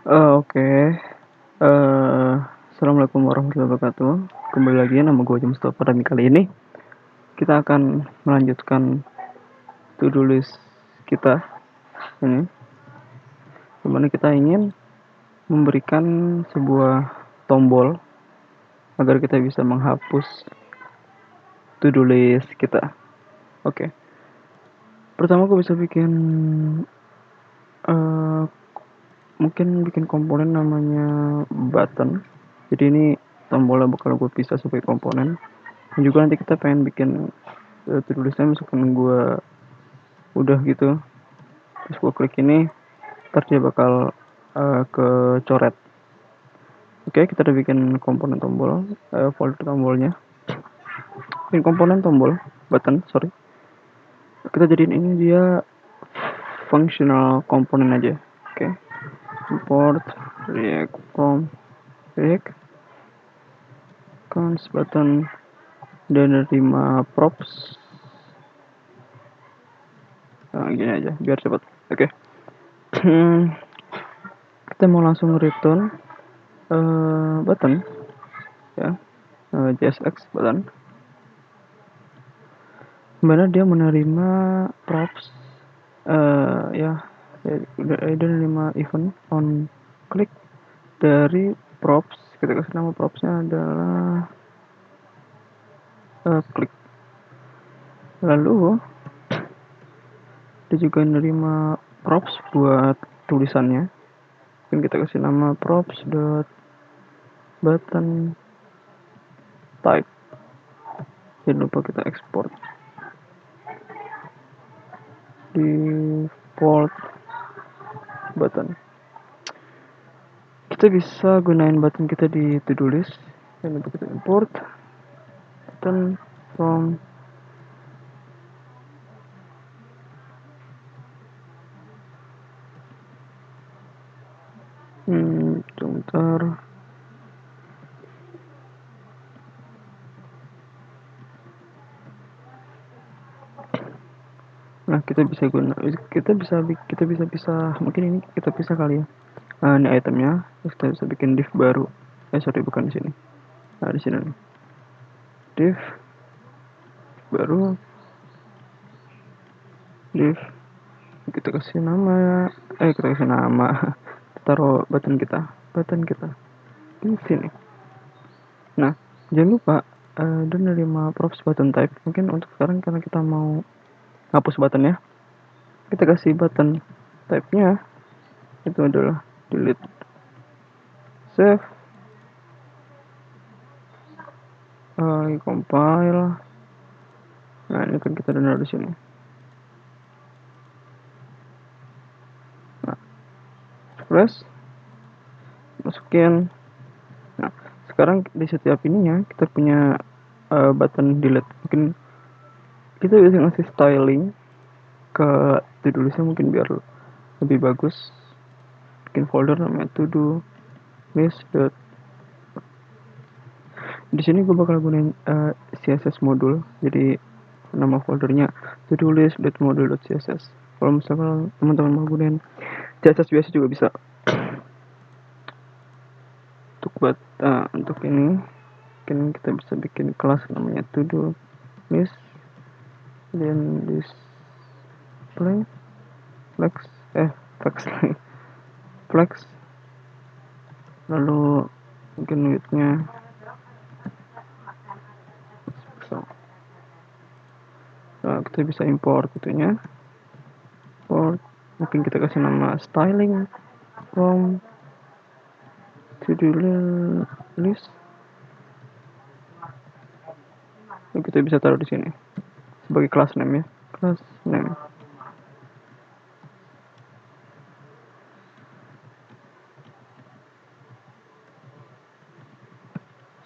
Oke. Assalamualaikum warahmatullahi wabarakatuh. Kembali lagi nama gue Mustafa dan kali ini kita akan melanjutkan to-do list kita ini, dimana kita ingin memberikan sebuah tombol agar kita bisa menghapus to-do list kita. Oke. Pertama gue bisa bikin mungkin bikin komponen namanya button. Jadi ini tombolnya bakal gue pisah sebagai komponen. Dan juga nanti kita pengen bikin to-do listnya, misalkan gue udah gitu, terus gue klik ini, ntar dia bakal kecoret. Oke, kita udah bikin komponen tombol, folder tombolnya, bikin komponen tombol button, sorry. Kita jadiin ini dia functional komponen aja. Oke, import react from react cons button dan nerima props. Nah, gini aja biar cepat. Oke. Kita mau langsung return button ya, JSX button, dimana dia menerima props ya dia menerima event on click dari props. Kita kasih nama propsnya adalah klik. Lalu dia juga menerima props buat tulisannya, dan kita kasih nama props dot button type. Jangan lupa kita export default button. Kita bisa gunain button kita di to-do list. Jangan lupa kita import button from sebentar. Nah, kita bisa mungkin ini kita bisa kali ya. Ini itemnya, terus kita bisa bikin div baru. Sorry, bukan di sini. Nah, di sini nih. Div baru, div, kita kasih nama, taruh button kita di sini. Nah, jangan lupa dan nerima props button type. Mungkin untuk sekarang karena kita mau hapus button ya, kita kasih button type-nya itu adalah delete. Save, compile. Nah, ini kan kita udah di sini. Nah, press, masukin. Nah, sekarang di setiap ininya kita punya button delete. Mungkin kita bisa ngasih styling ke to-do listnya mungkin biar lebih bagus. Bikin folder namanya to-do list. Di sini gue bakal gunain CSS modul. Jadi nama foldernya to-do list.module.css. Kalau misalkan teman-teman mau gunain CSS biasa juga bisa. Untuk ini mungkin kita bisa bikin kelas namanya to-do list, dan display flex, lalu mungkin widthnya so. Nah, kita bisa import itunya, mungkin kita kasih nama styling from to-do list. Lalu kita bisa taruh di sini sebagai class name ya, class name.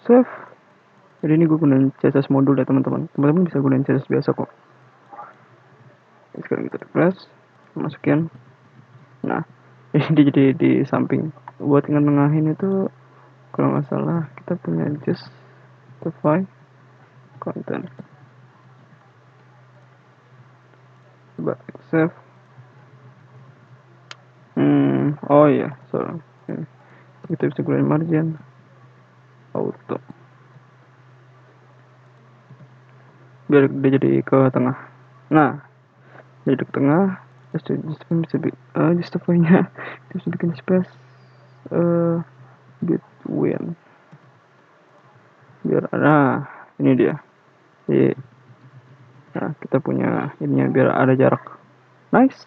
Save. Jadi ini gue gunain CSS modul ya teman-teman. Teman-teman bisa gunain CSS biasa kok. Sekarang kita press, masukin. Nah, ini jadi di samping. Buat nengahin itu kalau nggak salah kita punya justify content. Coba save. Oh iya, sorry. Kita bisa gunain margin auto biar dia jadi ke tengah. Nah, jadi ke tengah. Justify-nya bisa bikin space between biar ini dia. Jadi, nah kita punya ininya biar ada jarak. Nice.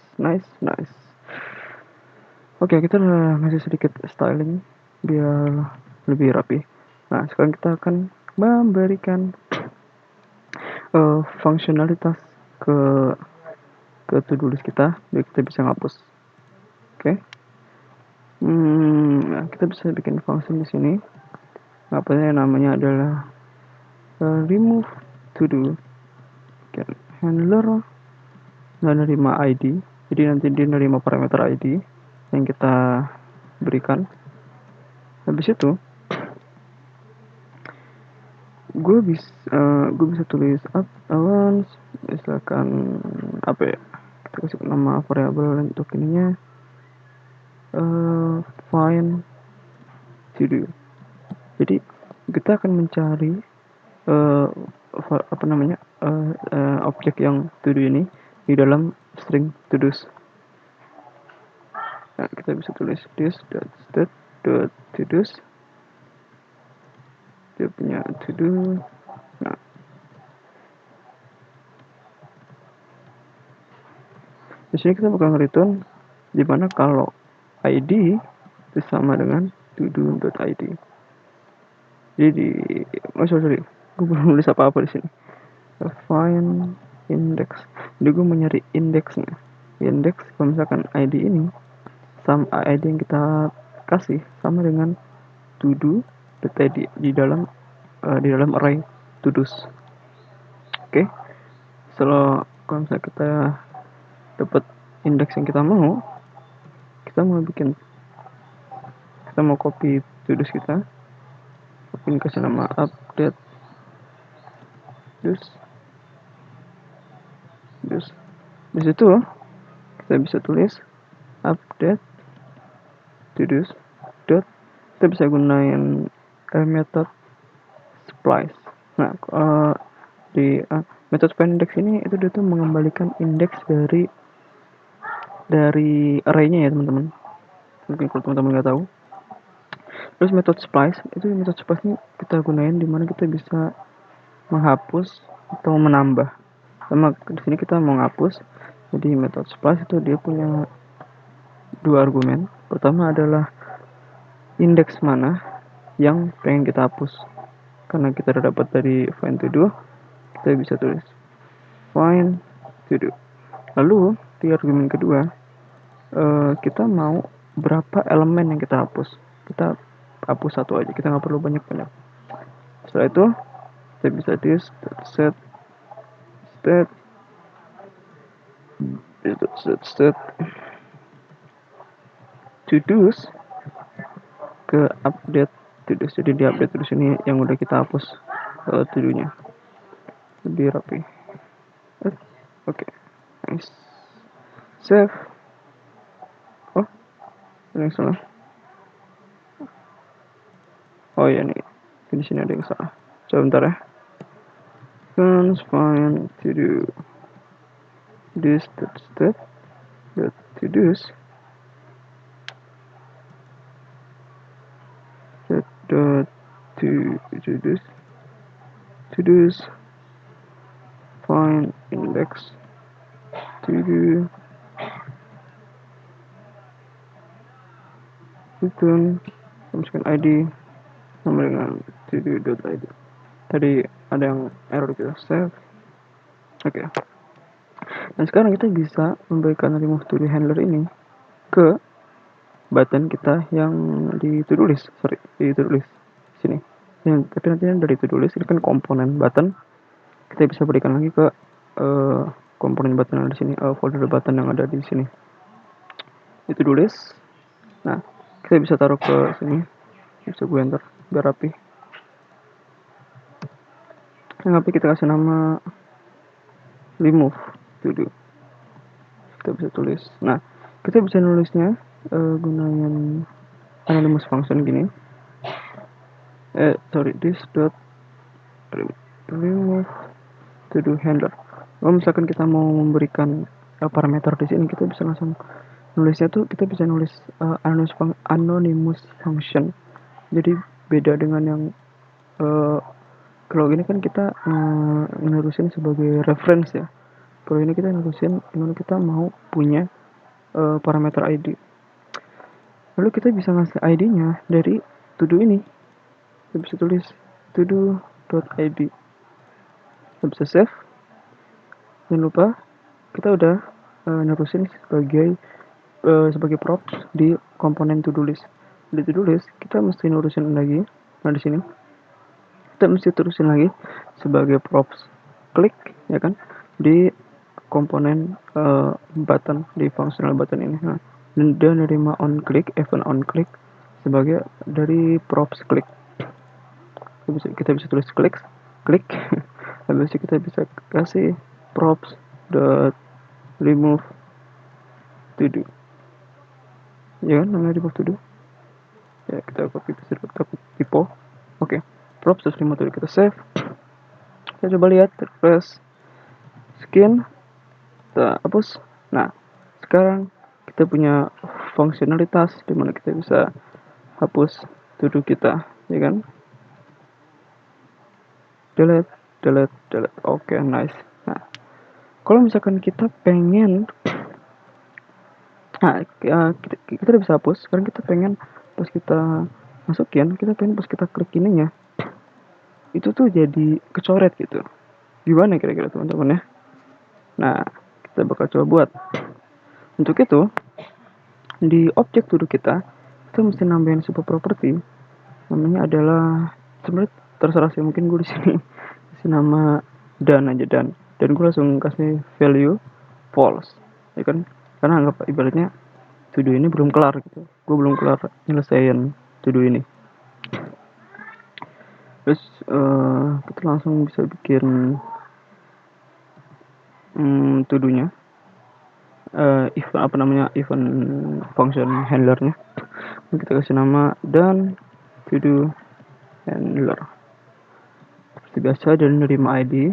Oke, kita udah ngasih sedikit styling biar lebih rapi. Nah, sekarang kita akan memberikan fungsionalitas ke to-do list kita biar kita bisa ngapus. Oke. Nah, kita bisa bikin function di sini. Namanya adalah remove to do handler nggak nerima ID, jadi nanti dia nerima parameter ID yang kita berikan. Habis itu gue bisa tulis up allowance, misalkan apa ya, kita kasih nama variabel untuk ininya find to do. Jadi kita akan mencari objek yang to do ini di dalam string to do's. Nah, kita bisa tulis this.state.todos, dia punya to do. Nah, di sini kita bakal return dimana kalau ID itu sama dengan todo.id. Jadi sorry, gue belum nulis apa-apa di sini. Find index, jadi gue mau nyari indeksnya. Index kalau misalkan ID ini sama ID yang kita kasih sama dengan todo.id di dalam array to-dos. Oke. Kalau misalnya kita dapat indeks yang kita mau copy to-dos kita, ini kasih nama update dos. Di situ kita bisa tulis update to-dos dot, kita bisa gunain method splice. Nah, di metode index ini itu dia tuh mengembalikan indeks dari array-nya ya teman-teman. Mungkin kalau teman-teman nggak tahu. Terus metode splice ini kita gunain dimana kita bisa menghapus atau menambah. Sama di sini kita mau ngapus. Jadi metode splice itu dia punya dua argumen. Pertama adalah indeks mana yang pengen kita hapus. Karena kita udah dapat dari find to do, kita bisa tulis find to do. Lalu di argumen kedua kita mau berapa elemen yang kita hapus. Kita hapus satu aja, kita nggak perlu banyak-banyak. Setelah itu kita bisa set to-dos ke update to-dos. Jadi di update to-dos ini yang udah kita hapus to-do-nya lebih rapi. Oke. Nice. Save. Oh, ini yang salah. Oh ya nih, di sini ada yang salah. Coba bentar ya. Find to do this to do's to do's find index to do return masukkan ID sama dengan todo.id. Tadi ada yang error, kita save. Oke. Dan sekarang kita bisa memberikan remove to do handler ini ke button kita yang di to-do list, sini. Tapi nanti dari to-do list ini kan komponen button, kita bisa berikan lagi ke komponen button yang ada di sini, folder button yang ada di sini. Di to-do list. Nah, kita bisa taruh ke sini. Bisa gue enter biar rapi. Tapi kita kasih nama remove to do. Kita bisa tulis. Nah, kita bisa nulisnya gunain anonymous function gini. This dot remove to do handler. Kalau misalkan kita mau memberikan parameter di sini, kita bisa langsung nulisnya tuh, kita bisa nulis anonymous function. Jadi beda dengan yang kalau ini kan kita nerusin sebagai reference ya. Kalau ini kita nerusin dimana kita mau punya parameter ID. Lalu kita bisa ngasih ID-nya dari to do ini. Kita bisa tulis to do.id. Kita bisa save. Jangan lupa kita udah nerusin sebagai props di komponen to do list. Di to do list kita mesti nerusin lagi. Nah di sini kita mesti terusin lagi sebagai props klik ya kan di komponen button di functional button ini. Nah, dan nerima on click, event on click sebagai dari props klik. Kita bisa tulis klik habis itu kita bisa kasih props dot remove to do ya kan, namanya remove to do ya. Kita copy typo. Oke, props dot remove to do, kita save. Kita coba lihat, refresh, skin, kita hapus. Nah sekarang kita punya fungsionalitas dimana kita bisa hapus to do kita ya kan. delete. Oke, nice. Nah kalau misalkan kita pengen kita udah bisa hapus. Sekarang kita pengen pas kita masukin, kita pengen pas kita klik ininya itu tuh jadi kecoret gitu. Gimana kira-kira teman-teman ya? Nah kita bakal coba buat. Untuk itu di objek to do kita mesti nambahin sebuah properti, namanya adalah, sebenarnya terserah sih, mungkin gue di sini kasih nama dan aja, dan gue langsung kasih value false ya kan, karena anggap ibaratnya to do ini belum kelar gitu, gue belum kelar nyelesain to do ini. Terus kita langsung bisa bikin to do nya, event function handlernya. Kita kasih nama dan to do handler seperti biasa, dan nerima ID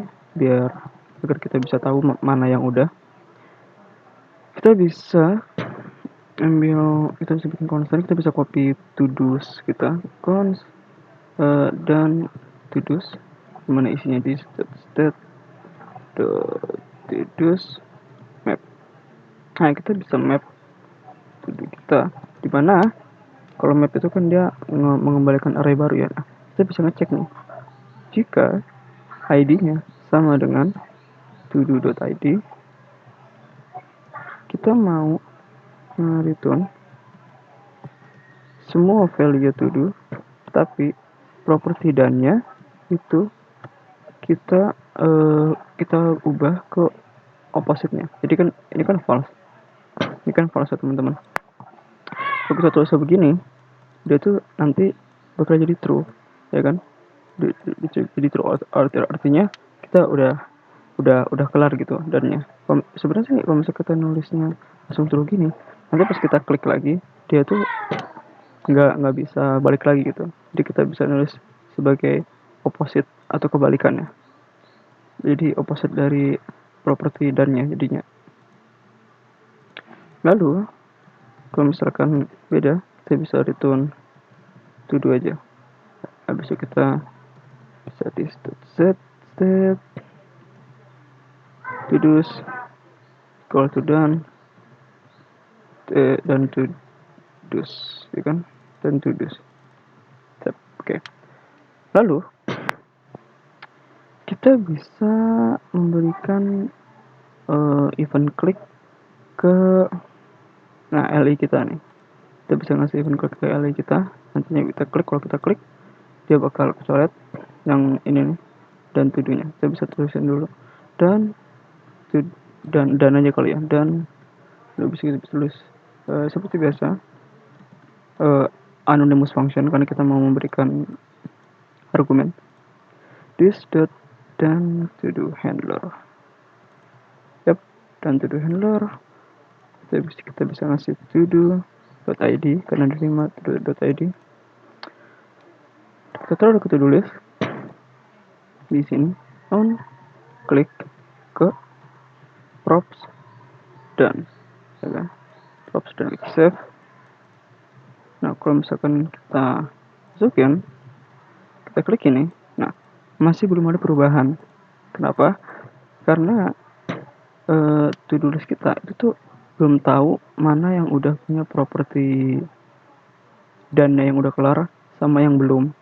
agar kita bisa tahu mana yang udah. Kita bisa bikin constant, kita bisa copy to do's kita, cons dan to do's dimana isinya di state to do's map. Nah kita bisa map to do kita, dimana kalau map itu kan dia mengembalikan array baru ya. Nah, kita bisa ngecek nih jika ID-nya sama dengan todo.id, kita mau return semua value to do, tapi properti dan-nya itu kita ubah ke opposite-nya. Jadi kan ini kan false. Ini kan false ya teman-teman. Kalau kita tulis begini, dia tuh nanti bakal jadi true, ya kan? Jadi true, artinya kita udah kelar gitu dannya. Sebenarnya sih kalau misalnya kita nulisnya langsung true gini, nanti pas kita klik lagi dia tuh nggak bisa balik lagi gitu. Jadi kita bisa nulis sebagai opposite atau kebalikannya. Jadi opposite dari properti dannya jadinya. Lalu kalau misalkan beda, kita bisa return to do aja. Habis itu kita bisa di set step to do's equal to done dan to do's ya kan, dan to do's. Oke. Lalu kita bisa memberikan event klik ke LI kita nih. Kita bisa ngasih event klik ke LI kita. Nantinya kita klik, kalau kita klik dia bakal kecoret yang ini nih dan to do-nya. Kita bisa tulisin dulu dan aja kali ya, dan lalu bisa kita tulis seperti biasa anonymous function, karena kita mau memberikan argumen this dot dan to do handler. Dan to do handler kita bisa ngasih to do .id karena diterima .id. Kita taruh ke to-do list di sini, klik ke props dan ya kan? Props dan klik save. Nah, kalau misalkan kita masukin, kita klik ini, nah masih belum ada perubahan. Kenapa? Karena to-do list kita itu tuh belum tahu mana yang udah punya properti dan yang udah kelar sama yang belum.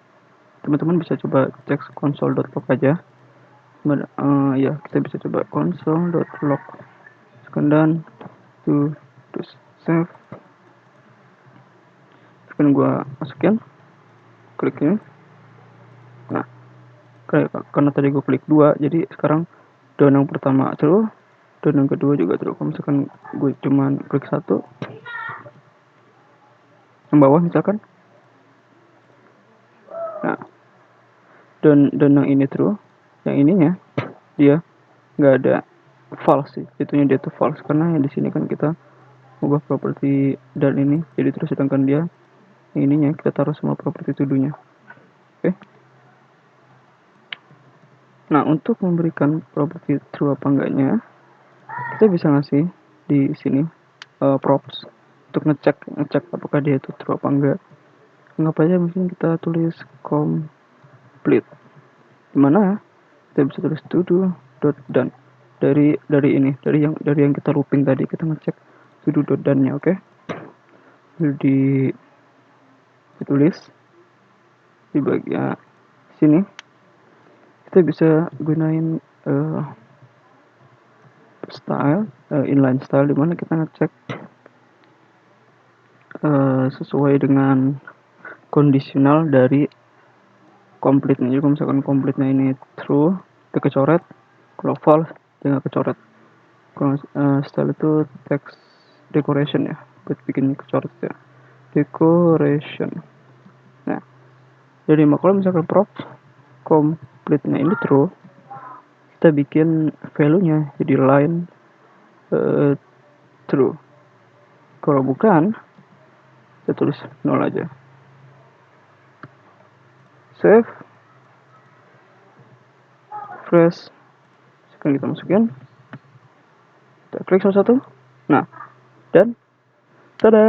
Teman-teman bisa coba cek console.log aja. Ya, kita bisa coba console.log. Sekarang to save. Sekarang gua masukin, klik ini. Nah, karena tadi gue klik 2, jadi sekarang down yang pertama true, down yang kedua juga true. Kalau misalkan gue cuman klik 1, yang bawah misalkan, nah down yang ini true, yang ininya dia nggak ada false sih, itunya dia tuh false karena yang di sini kan kita ubah properti dan ini jadi terus, sedangkan dia yang ininya kita taruh semua properti to-do-nya. Oke. Nah, untuk memberikan properti true apa enggaknya, kita bisa ngasih di sini props untuk ngecek apakah dia itu true apa enggak. Anggap aja mungkin kita tulis complete, dimana kita bisa tulis to do done dari yang kita looping tadi, kita ngecek to do done nya. Oke. Ditulis di bagian sini, kita bisa gunain style, inline style, dimana kita ngecek sesuai dengan kondisional dari complete nya. Jadi kalau misalkan complete nya ini true, itu kecoret. Kalau false, dia nggak kecoret. Kalau style itu text decoration ya, buat bikin kecoret ya, decoration. Nah, jadi kalau misalkan props complete nya ini true, kita bikin value nya jadi line true. Kalau bukan, kita tulis 0 aja. Save, fresh. Sekarang kita masukin, kita klik salah satu, nah, dan tada.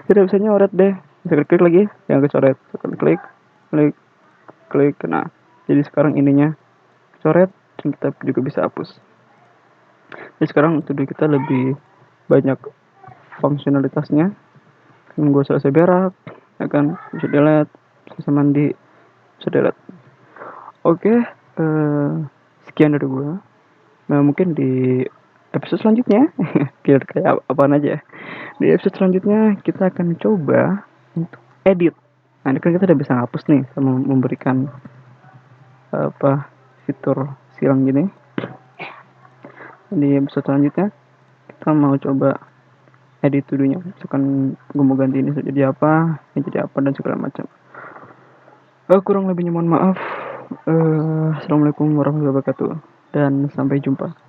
Tidak bisa nyoret deh. Bisa klik lagi yang kecoret, tekan klik, nah jadi sekarang ininya coret, dan kita juga bisa hapus. Jadi sekarang to-do kita lebih banyak fungsionalitasnya. Gue selesai berak, ya kan, bisa delete, selesai mandi, bisa delete. Oke, sekian dari gue. Nah, mungkin di episode selanjutnya kayak apaan aja. Di episode selanjutnya kita akan coba untuk edit. Nah, ini kan kita udah bisa hapus nih sama memberikan fitur silang gini. Di episode selanjutnya kita mau coba edit to-do-nya. Misalkan gue mau ganti ini jadi apa, ini jadi apa, dan segala macam. Kurang lebihnya mohon maaf. Assalamualaikum warahmatullahi wabarakatuh, dan sampai jumpa.